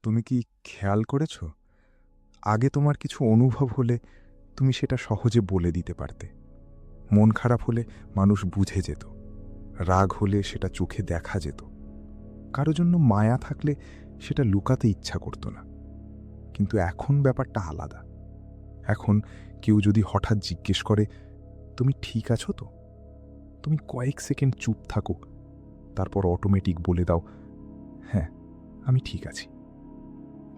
তুমি কি খেয়াল করেছ, আগে তোমার কিছু অনুভব হলে তুমি সেটা সহজে বলে দিতে পারতে। মন খারাপ হলে মানুষ বুঝে যেত, রাগ হলে সেটা চোখে দেখা যেত, কারো জন্য মায়া থাকলে সেটা লুকাতে ইচ্ছা করত না। কিন্তু এখন ব্যাপারটা আলাদা। এখন কেউ যদি হঠাৎ জিজ্ঞেস করে, তুমি ঠিক আছো তো, তুমি কয়েক সেকেন্ড চুপ থাকো, তারপর অটোমেটিক বলে দাও, হ্যাঁ আমি ঠিক আছি।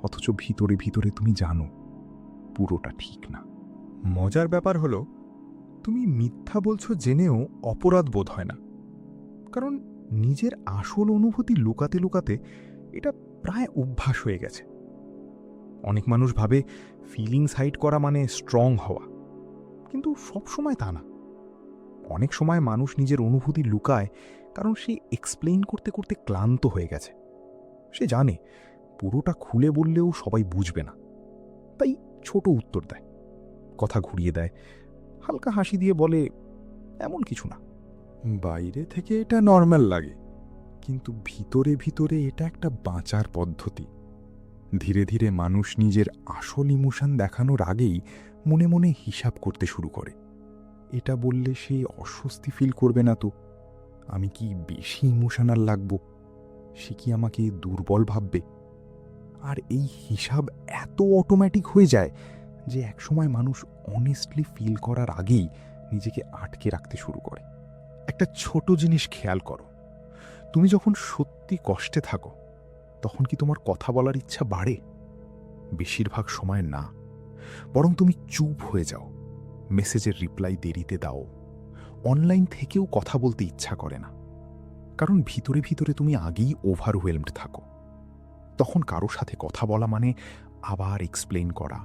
অথচ ভিতরে ভিতরে তুমি জানো পুরোটা ঠিক না। মজার ব্যাপার হলো, তুমি মিথ্যা বলছো জেনেও অপরাধ বোধ হয় না, কারণ নিজের আসল অনুভূতি লুকাতে লুকাতে এটা প্রায় অভ্যাস হয়ে গেছে। অনেক মানুষ ভাবে ফিলিংস হাইড করা মানে স্ট্রং হওয়া, কিন্তু সব সময় তা না। অনেক সময় মানুষ নিজের অনুভূতি লুকায় কারণ সে এক্সপ্লেইন করতে করতে ক্লান্ত হয়ে গেছে। সে জানে পুরোটা খুলে বললেও সবাই বুঝবে না, তাই ছোট উত্তর দেয়, কথা ঘুরিয়ে দেয়, হালকা হাসি দিয়ে বলে এমন কিছু না। বাইরে থেকে এটা নর্মাল লাগে, কিন্তু ভিতরে ভিতরে এটা একটা বাঁচার পদ্ধতি। ধীরে ধীরে মানুষ নিজের আসল ইমোশন দেখানোর আগেই মনে মনে হিসাব করতে শুরু করে। এটা বললে সে অস্বস্তি ফিল করবে না তো? আমি কি বেশি ইমোশনাল লাগব? সে কি আমাকে দুর্বল ভাববে? আর এই হিসাব এত অটোমেটিক হয়ে যায় যে একসময় মানুষ অনেস্টলি ফিল করার আগেই নিজেকে আটকে রাখতে শুরু করে। একটা ছোট জিনিস খেয়াল করো, তুমি যখন সত্যি কষ্টে থাকো তখন কি তোমার কথা বলার ইচ্ছা বাড়ে? বেশিরভাগ সময় না, বরং তুমি চুপ হয়ে যাও, মেসেজের রিপ্লাই দেরিতে দাও, অনলাইন থেকেও কথা বলতে ইচ্ছা করে না, কারণ ভিতরে ভিতরে তুমি আগেই ওভারওয়েলমড থাকো। তখন কারো সাথে কথা বলা মানে আবার এক্সপ্লেইন করা,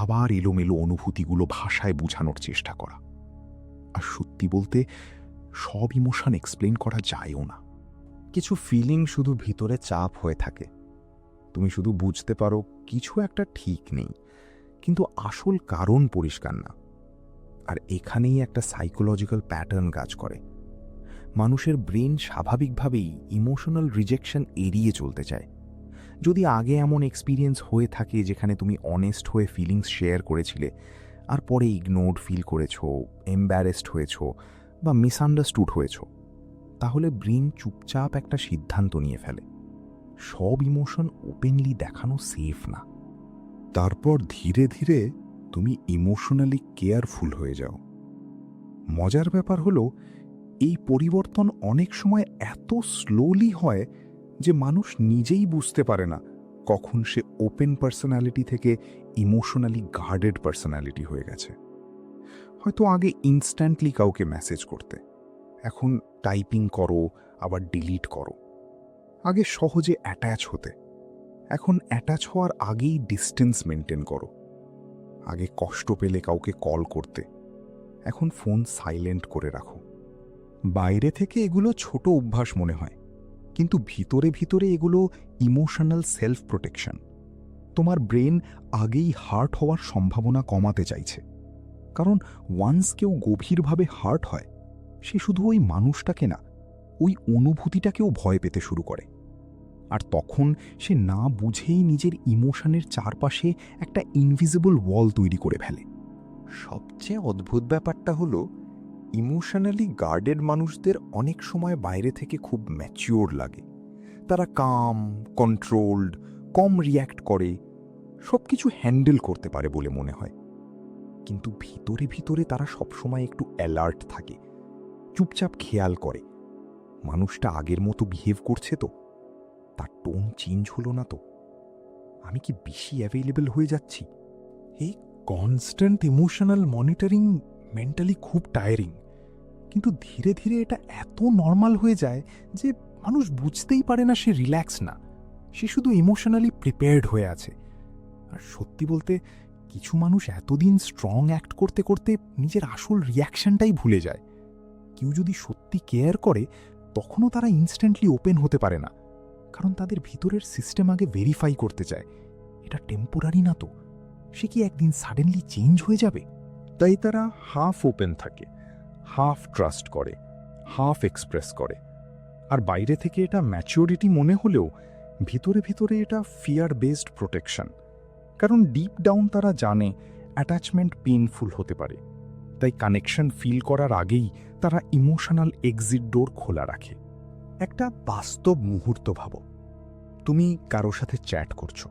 আবার এলোমেলো অনুভূতিগুলো ভাষায় বোঝানোর চেষ্টা করা। আর সত্যি বলতে সব ইমোশন এক্সপ্লেইন করা যায়ও না। কিছু ফিলিং শুধু ভিতরে চাপ হয়ে থাকে, তুমি শুধু বুঝতে পারো কিছু একটা ঠিক নেই, কিন্তু আসল কারণ পরিষ্কার না। আর এখানেই একটা সাইকোলজিক্যাল প্যাটার্ন কাজ করে। মানুষের ব্রেন স্বাভাবিকভাবেই ইমোশনাল রিজেকশন এড়িয়ে চলতে চায়। যদি আগে এমন এক্সপিরিয়েন্স হয়ে থাকে যেখানে তুমি অনেস্ট হয়ে ফিলিংস শেয়ার করেছিলে, আর পরে ইগনোরড ফিল করেছো, এম্বারেসড হয়েছো বা মিসআন্ডারস্টুড হয়েছো, তাহলে ব্রেন চুপচাপ একটা সিদ্ধান্ত নিয়ে ফেলে, সব ইমোশন ওপেনলি দেখানো সেফ না। তারপর ধীরে ধীরে তুমি ইমোশনালি কেয়ারফুল হয়ে যাও। মজার ব্যাপার হলো, এই পরিবর্তন অনেক সময় এত স্লোলি হয় যে মানুষ নিজেই বুঝতে পারে না কখন সে ওপেন পার্সোনালিটি থেকে ইমোশনালি গার্ডেড পার্সোনালিটি হয়ে গেছে। হয়তো আগে ইনস্ট্যান্টলি কাউকে মেসেজ করতে, এখন টাইপিং করো আবার ডিলিট করো। আগে সহজে অ্যাটাচ হতে, এখন অ্যাটাচ হওয়ার আগেই ডিস্টেন্স মেনটেন করো। আগে কষ্ট পেলে কাউকে কল করতে, এখন ফোন সাইলেন্ট করে রাখো। বাইরে থেকে এগুলো ছোট অভ্যাস মনে হয়, কিন্তু ভিতরে ভিতরে এগুলো ইমোশনাল সেলফ প্রোটেকশন। তোমার ব্রেন আগেই হার্ট হওয়ার সম্ভাবনা কমাতে চাইছে, কারণ ওয়ান্স কেউ গভীরভাবে হার্ট হয়, সে শুধু ওই মানুষটাকে না, ওই অনুভূতিটাকেও ভয় পেতে শুরু করে। আর তখন সে না বুঝেই নিজের ইমোশনের চারপাশে একটা ইনভিজিবল ওয়াল তৈরি করে ফেলে। সবচেয়ে অদ্ভুত ব্যাপারটা হলো, ইমোশনালি গার্ডেড মানুষদের অনেক সময় বাইরে থেকে খুব ম্যাচিওর লাগে। তারা কাম, কন্ট্রোলড, কম রিয়্যাক্ট করে, সব কিছু হ্যান্ডেল করতে পারে বলে মনে হয়। কিন্তু ভিতরে ভিতরে তারা সবসময় একটু অ্যালার্ট থাকে, চুপচাপ খেয়াল করে মানুষটা আগের মতো বিহেভ করছে তো, তার টোন চেঞ্জ হলো না তো, আমি কি বেশি অ্যাভেলেবল হয়ে যাচ্ছি। এই কনস্ট্যান্ট ইমোশনাল মনিটরিং মেন্টালি খুব টায়ারিং, কিন্তু ধীরে ধীরে এটা এত নর্মাল হয়ে যায় যে মানুষ বুঝতেই পারে না সে রিল্যাক্স না, সে শুধু ইমোশনালি প্রিপেয়ার্ড হয়ে আছে। আর সত্যি বলতে, কিছু মানুষ এতদিন স্ট্রং অ্যাক্ট করতে করতে নিজের আসল রিয়াকশনটাই ভুলে যায়। কেউ যদি সত্যি কেয়ার করে, তখনও তারা ইনস্ট্যান্টলি ওপেন হতে পারে না, কারণ তাদের ভিতরের সিস্টেম আগে ভেরিফাই করতে চায় এটা টেম্পোরারি না তো, সে কি একদিন সাডেনলি চেঞ্জ হয়ে যাবে। তাই তারা হাফ ওপেন থাকে, হাফ ট্রাস্ট করে, হাফ এক্সপ্রেস করে। আর বাইরে থেকে এটা ম্যাচিওরিটি মনে হলেও ভিতরে ভিতরে এটা ফিয়ার বেসড প্রোটেকশন, কারণ ডিপ ডাউন তারা জানে অ্যাটাচমেন্ট পেইনফুল হতে পারে, তাই কানেকশন ফিল করার আগেই তারা ইমোশনাল এক্সিট ডোর খোলা রাখে। একটা বাস্তব মুহূর্ত ভাবো, তুমি কারো সাথে চ্যাট করছো,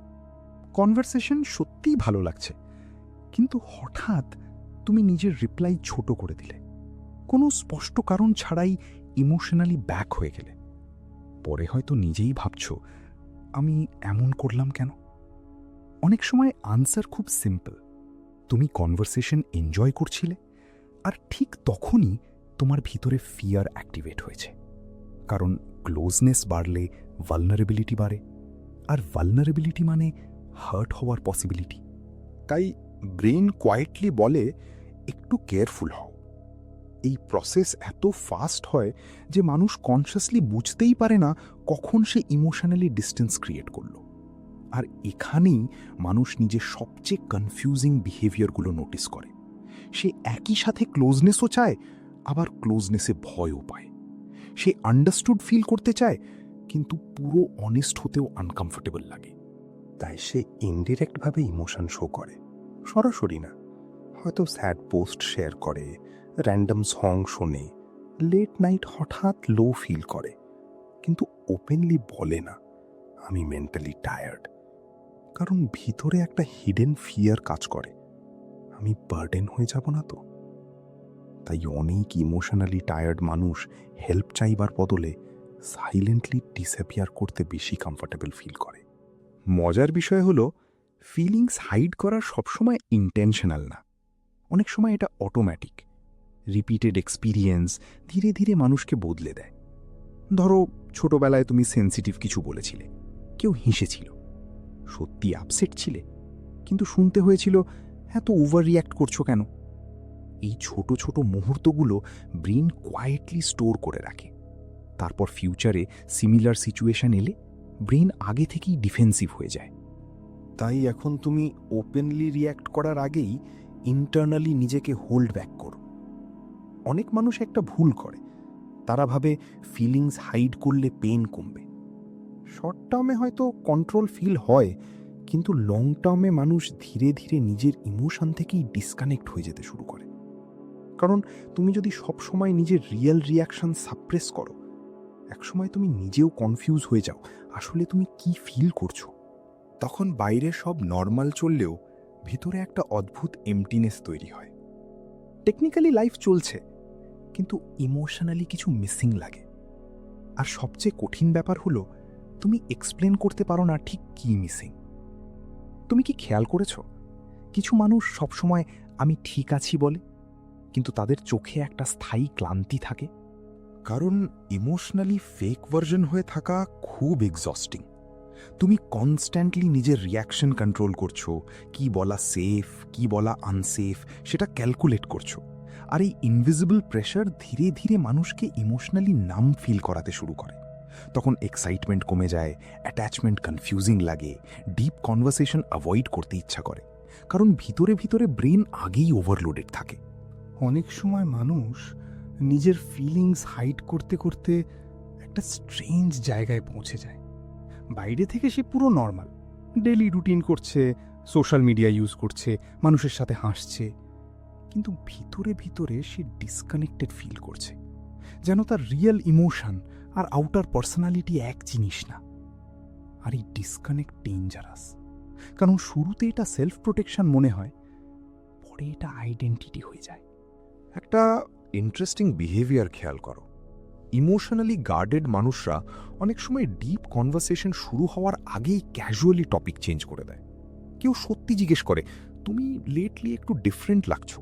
কনভারসেশন সত্যিই ভালো লাগছে, কিন্তু হঠাৎ তুমি নিজের রিপ্লাই ছোট করে দিলে, কোনো স্পষ্ট কারণ ছাড়াই ইমোশনালি ব্যাক হয়ে গেলে। পরে হয়তো নিজেই ভাবছো, আমি এমন করলাম কেন? অনেক সময় আনসার খুব সিম্পল, তুমি কনভারসেশন এনজয় করছিলে, আর ঠিক তখনই তোমার ভিতরে ফিয়ার অ্যাক্টিভেট হয়েছে। কারণ ক্লোজনেস বাড়লে ভালনারেবিলিটি বাড়ে, আর ভালনারেবিলিটি মানে হার্ট হওয়ার পসিবিলিটি। তাই ব্রেন কোয়াইটলি বলে একটু কেয়ারফুল হও। এই প্রসেস এত ফাস্ট হয় যে মানুষ কনসিয়াসলি বুঝতেই পারে না কখন সে ইমোশনালি ডিস্টেন্স ক্রিয়েট করল। আর এখানেই মানুষ নিজের সবচেয়ে কনফিউজিং বিহেভিয়ারগুলো নোটিস করে। সে একই সাথে ক্লোজনেসও চায়, আবার ক্লোজনেসে ভয়ও পায়। সে আন্ডারস্টুড ফিল করতে চায়, কিন্তু পুরো অনেস্ট হতেও আনকমফোর্টেবল লাগে। তাই সে ইনডিরেক্টভাবে ইমোশন শো করে, সরাসরি না। হয়তো স্যাড পোস্ট শেয়ার করে, র্যান্ডম সং শোনে, লেট নাইট হঠাৎ লো ফিল করে, কিন্তু ওপেনলি বলে না আমি মেন্টালি টায়ার্ড। কারণ ভিতরে একটা হিডেন ফিয়ার কাজ করে, আমি বার্ডেন হয়ে যাব না তো। তাই অনেক ইমোশনালি টায়ার্ড মানুষ হেল্প চাইবার বদলে সাইলেন্টলি ডিসঅ্যাপিয়ার করতে বেশি কমফর্টেবল ফিল করে। মজার বিষয় হলো, ফিলিংস হাইড করা সবসময় ইন্টেনশনাল না, অনেক সময় এটা অটোম্যাটিক। রিপিটেড এক্সপিরিয়েন্স ধীরে ধীরে মানুষকে বদলে দেয়। ধরো, ছোটবেলায় তুমি সেন্সিটিভ কিছু বলেছিলে, কেউ হেসেছিল, সত্যি আপসেট ছিলে, কিন্তু শুনতে হয়েছিল এত ওভার রিয়্যাক্ট করছো কেন? এই ছোট ছোট মুহূর্তগুলো ব্রেন কোয়াইটলি স্টোর করে রাখে। তারপর ফিউচারে সিমিলার সিচুয়েশন এলে ব্রেন আগে থেকেই ডিফেন্সিভ হয়ে যায়। তাই এখন তুমি ওপেনলি রিয়্যাক্ট করার আগেই ইন্টারনালি নিজেকে হোল্ড ব্যাক করো। অনেক মানুষ একটা ভুল করে, তারা ভাবে ফিলিংস হাইড করলে পেন কমবে। শর্ট টার্মে হয়তো কন্ট্রোল ফিল হয়, কিন্তু লং টার্মে মানুষ ধীরে ধীরে নিজের ইমোশন থেকেই ডিসকানেক্ট হয়ে যেতে শুরু করে। কারণ তুমি যদি সবসময় নিজের রিয়েল রিয়াকশন সাপ্রেস করো, একসময় তুমি নিজেও কনফিউজ হয়ে যাও আসলে তুমি কি ফিল করছো। তখন বাইরে সব নর্মাল চললেও ভিতরে একটা অদ্ভুত এমটিনেস তৈরি হয়। টেকনিক্যালি লাইফ চলছে, কিন্তু ইমোশনালি কিছু মিসিং লাগে। আর সবচেয়ে কঠিন ব্যাপার হলো, তুমি এক্সপ্লেন করতে পারো না ঠিক কি মিসিং। তুমি কি খেয়াল করেছ, কিছু মানুষ সবসময় আমি ঠিক আছি বলে, কিন্তু তাদের চোখে একটা স্থায়ী ক্লান্তি থাকে? কারণ ইমোশনালি ফেক ভার্জন হয়ে থাকা খুব এক্সস্টিং। তুমি কনস্ট্যান্টলি নিজের রিয়াকশন কন্ট্রোল করছো, কি বলা সেফ, কি বলা আনসেফ সেটা ক্যালকুলেট করছো। আর এই ইনভিজিবল প্রেশার ধীরে ধীরে মানুষকে ইমোশনালি নাম ফিল করাতে শুরু করে। তখন এক্সাইটমেন্ট কমে যায়, অ্যাটাচমেন্ট কনফিউজিং লাগে, ডিপ কনভারসেশন অ্যাভয়েড করতে ইচ্ছা করে, কারণ ভিতরে ভিতরে ব্রেন আগেই ওভারলোডেড থাকে। অনেক সময় মানুষ নিজের ফিলিংস হাইড করতে করতে একটা স্ট্রেঞ্জ জায়গায় পৌঁছে যায়। বাইরে থেকে সে পুরো নর্মাল, ডেইলি রুটিন করছে, সোশ্যাল মিডিয়া ইউজ করছে, মানুষের সাথে হাসছে, কিন্তু ভিতরে ভিতরে সে ডিসকানেক্টেড ফিল করছে, যেন তার রিয়েল ইমোশন আর আউটার পার্সোনালিটি এক জিনিস না। আর এই ডিসকানেক্ট ডেঞ্জারাস, কারণ শুরুতে এটা সেলফ প্রোটেকশন মনে হয়, পরে এটা আইডেন্টিটি হয়ে যায়। একটা ইন্টারেস্টিং বিহেভিয়ার খেয়াল করো, ইমোশনালি গার্ডেড মানুষরা অনেক সময় ডিপ কনভারসেশন শুরু হওয়ার আগেই ক্যাজুয়ালি টপিক চেঞ্জ করে দেয়। কেউ সত্যি জিজ্ঞেস করে তুমি লেটলি একটু ডিফারেন্ট লাগছো,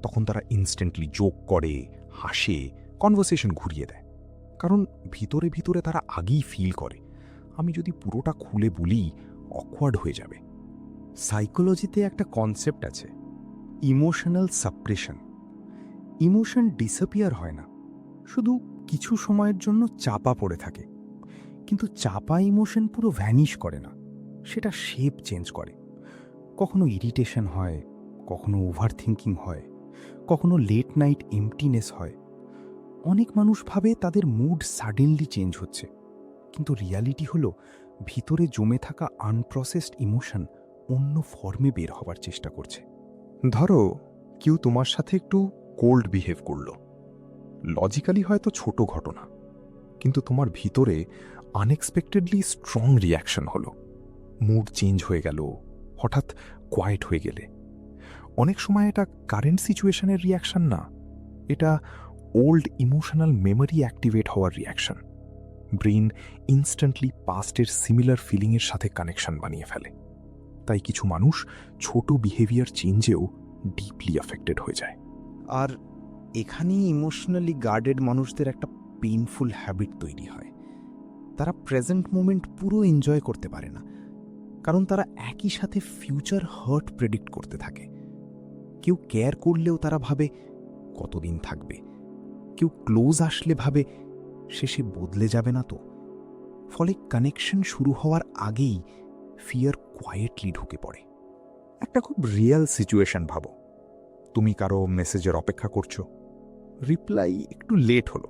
তখন তারা ইনস্ট্যান্টলি জোক করে, হাসে, কনভারসেশন ঘুরিয়ে দেয়। কারণ ভিতরে ভিতরে তারা আগেই ফিল করে আমি যদি পুরোটা খুলে বলি অকওয়ার্ড হয়ে যাবে। সাইকোলজিতে একটা কনসেপ্ট আছে, ইমোশনাল সাপ্রেশন। ইমোশন ডিসঅ্যাপিয়ার হয় না, শুধু কিছু সময়ের জন্য চাপা পড়ে থাকে। কিন্তু চাপা ইমোশন পুরো ভ্যানিশ করে না, সেটা শেপ চেঞ্জ করে। কখনো ইরিটেশন হয়, কখনো ওভার থিঙ্কিং হয়, কখনো লেট নাইট এমটিনেস হয়। অনেক মানুষ ভাবে তাদের মুড সাডেনলি চেঞ্জ হচ্ছে, কিন্তু রিয়ালিটি হলো ভিতরে জমে থাকা আনপ্রসেসড ইমোশন অন্য ফর্মে বের হবার চেষ্টা করছে। ধরো কেউ তোমার সাথে একটু কোল্ড বিহেভ করলো, লজিক্যালি হয়তো ছোট ঘটনা, কিন্তু তোমার ভিতরে আনএক্সপেক্টেডলি স্ট্রং রিয়াকশন হলো। মুড চেঞ্জ হয়ে গেল, হঠাৎ কোয়াইট হয়ে গেলে। অনেক সময় এটা কারেন্ট সিচুয়েশনের রিয়াকশন না, এটা ওল্ড ইমোশনাল মেমরি অ্যাক্টিভেট হওয়ার রিয়াকশন। ব্রেন ইনস্ট্যান্টলি পাস্টের সিমিলার ফিলিংয়ের সাথে কানেকশন বানিয়ে ফেলে। তাই কিছু মানুষ ছোট বিহেভিয়ার চেঞ্জেও ডিপলি অ্যাফেক্টেড হয়ে যায়। আর এখানেই ইমোশনালি গার্ডেড মানুষদের একটা পেইনফুল হ্যাবিট তৈরি হয়। তারা প্রেজেন্ট মোমেন্ট পুরো এনজয় করতে পারে না, কারণ তারা একই সাথে ফিউচার হার্ট প্রেডিক্ট করতে থাকে। কেউ কেয়ার করলেও তারা ভাবে কতদিন থাকবে, কেউ ক্লোজ আসলে ভাবে শেষে বদলে যাবে না তো। ফলে কানেকশন শুরু হওয়ার আগেই ফিয়ার কোয়াইটলি ঢুকে পড়ে। একটা খুব রিয়েল সিচুয়েশন ভাবো। তুমি কারো মেসেজের অপেক্ষা করছো, রিপ্লাই একটু লেট হলো।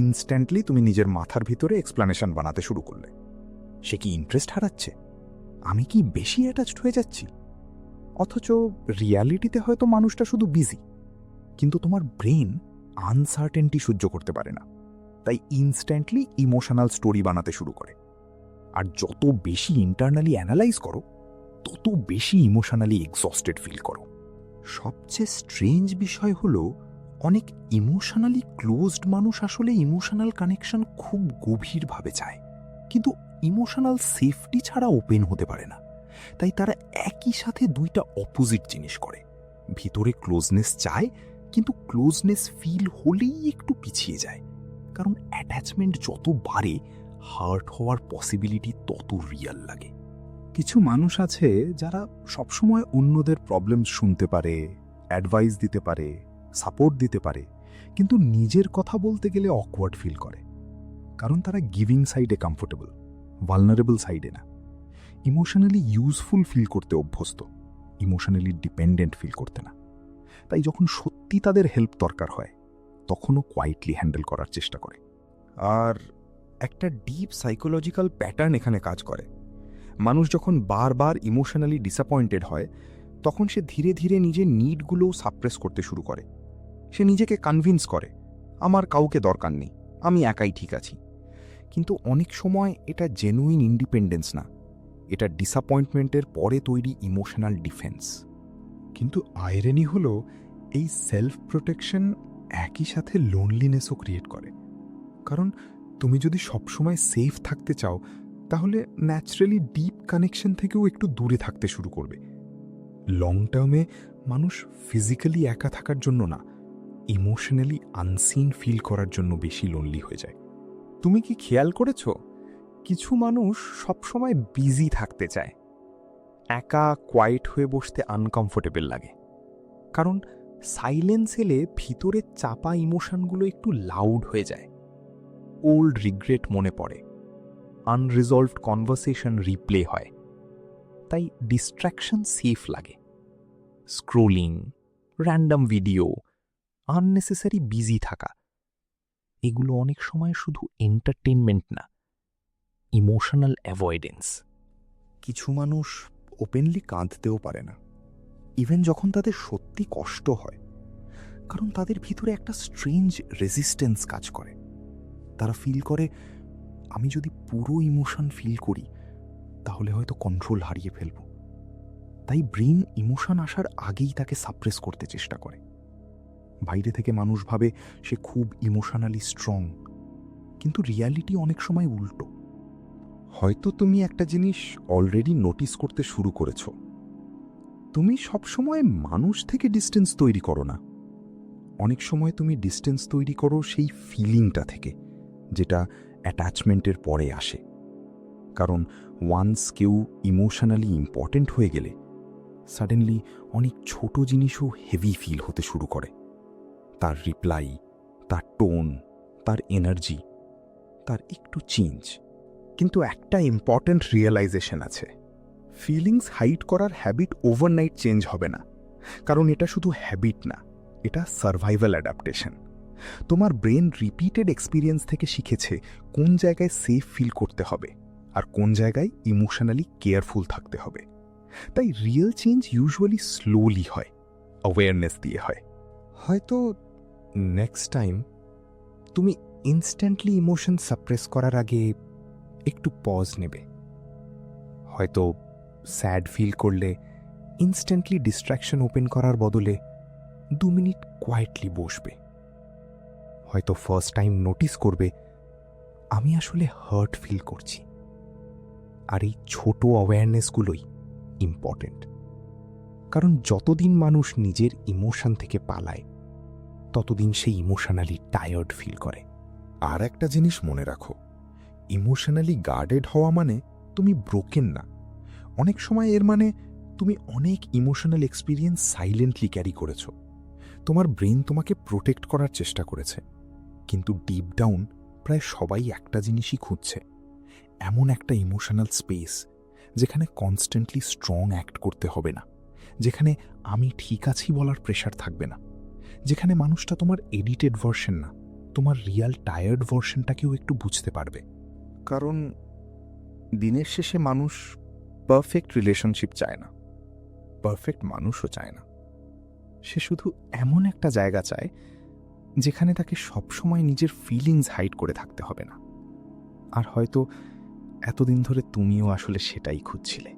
ইনস্ট্যান্টলি তুমি নিজের মাথার ভিতরে এক্সপ্লানেশন বানাতে শুরু করলে। সে কি ইন্টারেস্ট হারাচ্ছে? আমি কি বেশি অ্যাটাচড হয়ে যাচ্ছি? অথচ রিয়ালিটিতে হয়তো মানুষটা শুধু বিজি, কিন্তু তোমার ব্রেন আনসার্টেনটি সহ্য করতে পারে না, তাই ইনস্ট্যান্টলি ইমোশনাল স্টোরি বানাতে শুরু করে। আর যত বেশি ইন্টারনালি অ্যানালাইজ করো, তত বেশি ইমোশনালি এক্সস্টেড ফিল করো। সবচেয়ে স্ট্রেঞ্জ বিষয় হলো, অনেক ইমোশনালি ক্লোজড মানুষ আসলে ইমোশনাল কানেকশন খুব গভীরভাবে চায়, কিন্তু ইমোশনাল সেফটি ছাড়া ওপেন হতে পারে না। তাই তারা একই সাথে দুইটা অপোজিট জিনিস করে। ভিতরে ক্লোজনেস চায়, কিন্তু ক্লোজনেস ফিল হলেই একটু পিছিয়ে যায়, কারণ অ্যাটাচমেন্ট যত বাড়ে হার্ট হওয়ার পসিবিলিটি তত রিয়াল লাগে। কিছু মানুষ আছে যারা সবসময় অন্যদের প্রবলেম শুনতে পারে, অ্যাডভাইস দিতে পারে, সাপোর্ট দিতে পারে, কিন্তু নিজের কথা বলতে গেলে অকওয়ার্ড ফিল করে, কারণ তারা গিভিং সাইডে কমফোর্টেবল, ভালনারেবল সাইডে না। ইমোশনালি ইউজফুল ফিল করতে অভ্যস্ত, ইমোশনালি ডিপেন্ডেন্ট ফিল করতে না। তাই যখন সত্যি তাদের হেল্প দরকার হয়, তখনও কোয়াইটলি হ্যান্ডেল করার চেষ্টা করে। আর একটা ডিপ সাইকোলজিক্যাল প্যাটার্ন এখানে কাজ করে। মানুষ যখন বারবার ইমোশনালি ডিসঅ্যাপয়েন্টেড হয়, তখন সে ধীরে ধীরে নিজের নিডগুলোও সাপ্রেস করতে শুরু করে। সে নিজেকে কনভিন্স করে, আমার কাউকে দরকার নেই, আমি একাই ঠিক আছি। কিন্তু অনেক সময় এটা জেনুইন ইন্ডিপেন্ডেন্স না, এটা ডিসঅ্যাপয়েন্টমেন্টের পরে তৈরি ইমোশনাল ডিফেন্স। কিন্তু আইরেনি হলো, এই সেলফ প্রোটেকশন একই সাথে লোনলিনেসও ক্রিয়েট করে। কারণ তুমি যদি সবসময় সেফ থাকতে চাও, তাহলে ন্যাচারালি ডিপ কানেকশন থেকেও একটু দূরে থাকতে শুরু করবে। লং টার্মে মানুষ ফিজিক্যালি একা থাকার জন্য না, ইমোশনালি আনসিন ফিল করার জন্য বেশি লোনলি হয়ে যায়। তুমি কি খেয়াল করেছো, কিছু মানুষ সবসময় বিজি থাকতে চায়, একা কোয়াইট হয়ে বসতে আনকমফোর্টেবল লাগে, কারণ সাইলেন্স এলে ভিতরে চাপা ইমোশনগুলো একটু লাউড হয়ে যায়। ওল্ড রিগ্রেট মনে পড়ে, আনরিজলভড কনভারসেশন রিপ্লে হয়। তাই ডিস্ট্র্যাকশন সেফ লাগে। Scrolling, random video, unnecessary busy থাকা, এগুলো অনেক সময় শুধু এন্টারটেনমেন্ট না, ইমোশনাল অ্যাভয়েডেন্স। কিছু মানুষ ওপেনলি কাঁদতেও পারে না, ইভেন যখন তাদের সত্যি কষ্ট হয়, কারণ তাদের ভিতরে একটা স্ট্রেঞ্জ রেজিস্ট্যান্স কাজ করে। তারা ফিল করে, আমি যদি পুরো ইমোশন ফিল করি তাহলে হয়তো কন্ট্রোল হারিয়ে ফেলব। তাই ব্রেন ইমোশন আসার আগেই তাকে সাপ্রেস করতে চেষ্টা করে। বাইরে থেকে মানুষ ভাবে সে খুব ইমোশনালি স্ট্রং, কিন্তু রিয়ালিটি অনেক সময় উল্টো। হয়তো তুমি একটা জিনিস অলরেডি নোটিস করতে শুরু করেছ, তুমি সবসময় মানুষ থেকে ডিস্টেন্স তৈরি করো না। অনেক সময় তুমি ডিস্টেন্স তৈরি করো সেই ফিলিংটা থেকে, যেটা অ্যাটাচমেন্টের পরে আসে। কারণ ওয়ান্স কেউ ইমোশনালি ইম্পর্ট্যান্ট হয়ে গেলে সাডেনলি অনেক ছোট জিনিসও হেভি ফিল হতে শুরু করে। তার রিপ্লাই, তার টোন, তার এনার্জি, তার একটু চেঞ্জ। কিন্তু একটা ইম্পর্ট্যান্ট রিয়েলাইজেশন আছে, ফিলিংস হাইড করার হ্যাবিট ওভারনাইট চেঞ্জ হবে না। কারণ এটা শুধু হ্যাবিট না, এটা সার্ভাইভাল অ্যাডাপ্টেশন। তোমার ব্রেন রিপিটেড এক্সপিরিয়েন্স থেকে শিখেছে কোন জায়গায় সেফ ফিল করতে হবে আর কোন জায়গায় ইমোশনালি কেয়ারফুল থাকতে হবে। তাই রিয়েল চেঞ্জ ইউজুয়ালি স্লোলি হয়, অ্যাওয়ারনেস দিয়ে হয়। হয়তো নেক্সট টাইম তুমি ইনস্ট্যান্টলি ইমোশন সাপ্রেস করার আগে একটু পজ নেবে। হয়তো স্যাড ফিল করলে ইনস্ট্যান্টলি ডিস্ট্র্যাকশন ওপেন করার বদলে 2 মিনিট কোয়াইটলি বসবে। হয়তো ফার্স্ট টাইম নোটিস করবে আমি আসলে হার্ট ফিল করছি। আর এই ছোট অ্যাওয়ারনেসগুলোই ইম্পর্টেন্ট, কারণ যতদিন মানুষ নিজের ইমোশন থেকে পালায় ততদিন সে ইমোশনালি টায়ার্ড ফিল করে। আর একটা জিনিস মনে রাখো, ইমোশনালি গার্ডেড হওয়া মানে তুমি ব্রোকেন না। অনেক সময় এর মানে তুমি অনেক ইমোশনাল এক্সপিরিয়েন্স সাইলেন্টলি ক্যারি করেছ। তোমার ব্রেন তোমাকে প্রোটেক্ট করার চেষ্টা করেছে, কিন্তু ডিপ ডাউন প্রায় সবাই একটা জিনিসই খুঁজছে, এমন একটা ইমোশনাল স্পেস যেখানে কনস্ট্যান্টলি স্ট্রং অ্যাক্ট করতে হবে না, যেখানে আমি ঠিক আছি বলার প্রেশার থাকবে না, যেখানে মানুষটা তোমার এডিটেড ভার্সন না, তোমার রিয়াল টায়ার্ড ভার্সনটাকেও একটু বুঝতে পারবে। কারণ দিনের শেষে মানুষ পারফেক্ট রিলেশনশিপ চায় না, পারফেক্ট মানুষও চায় না। সে শুধু এমন একটা জায়গা চায় যেখানে তাকে সবসময় নিজের ফিলিংস হাইড করে থাকতে হবে না। আর হয়তো এতদিন ধরে তুমিও আসলে সেটাই খুঁজছিলে।